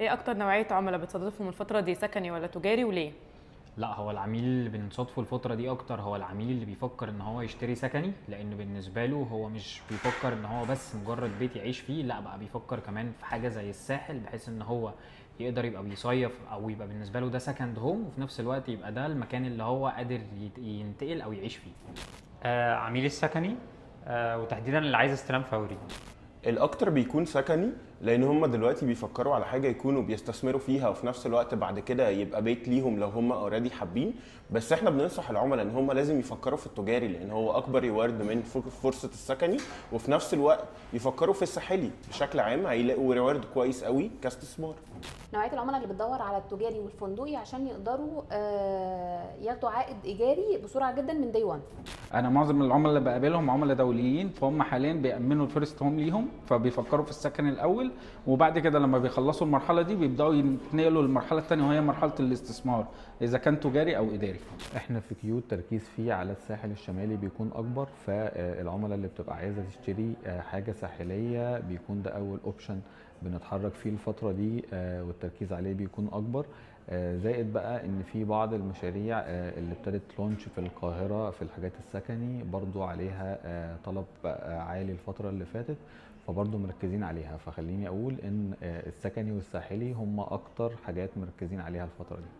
ايه اكتر نوعيه عملاء بتصادفهم الفتره دي، سكني ولا تجاري وليه؟ لا، هو العميل اللي بنصادفه الفترة دي أكتر هو العميل اللي بيفكر إن هو يشتري سكني، لأن بالنسبة له هو مش بيفكر إن هو بس مجرد بيت يعيش فيه، لا بقى بيفكر كمان في حاجة زي الساحل، بحيث إن هو يقدر يبقى بيصيف أو يبقى بالنسبة له ده سكند هوم، وفي نفس الوقت يبقى ده المكان اللي هو قادر ينتقل أو يعيش فيه. عميل السكني، وتحديدا اللي عايز استلام فوري. الاكتر بيكون سكني، لان هم دلوقتي بيفكروا على حاجه يكونوا بيستثمروا فيها، وفي نفس الوقت بعد كده يبقى بيت ليهم لو هم اوريدي حابين. بس احنا بننصح العملاء ان هم لازم يفكروا في التجاري، لان هو اكبر ريوارد من فرصه السكني، وفي نفس الوقت يفكروا في الساحلي بشكل عام، هيلاقوا ريوارد كويس قوي كاستثمار. نوعيه العملاء اللي بتدور على التجاري والفندقي عشان يقدروا ياخدوا عائد ايجاري بسرعه جدا من دي 1. انا معظم العملاء اللي بقابلهم عملاء دوليين، فهم حاليا بيأمنوا الفيرست هوم ليهم، فبيفكروا في السكن الاول، وبعد كده لما بيخلصوا المرحله دي بيبداوا ينتقلوا للمرحله الثانيه وهي مرحله الاستثمار، اذا كان تجاري او اداري. احنا في كيو التركيز فيه على الساحل الشمالي بيكون اكبر، فالعملاء اللي بتبقى عايزه تشتري حاجه ساحليه بيكون ده اول اوبشن بنتحرك فيه الفتره دي، والتركيز عليه بيكون اكبر. زائد بقى ان في بعض المشاريع اللي ابتدت لونش في القاهره في الحاجات السكني برضو عليها طلب عالي الفتره اللي فاتت، فبرضو مركزين عليها. فخليني اقول ان السكني والساحلي هم اكتر حاجات مركزين عليها الفتره دي.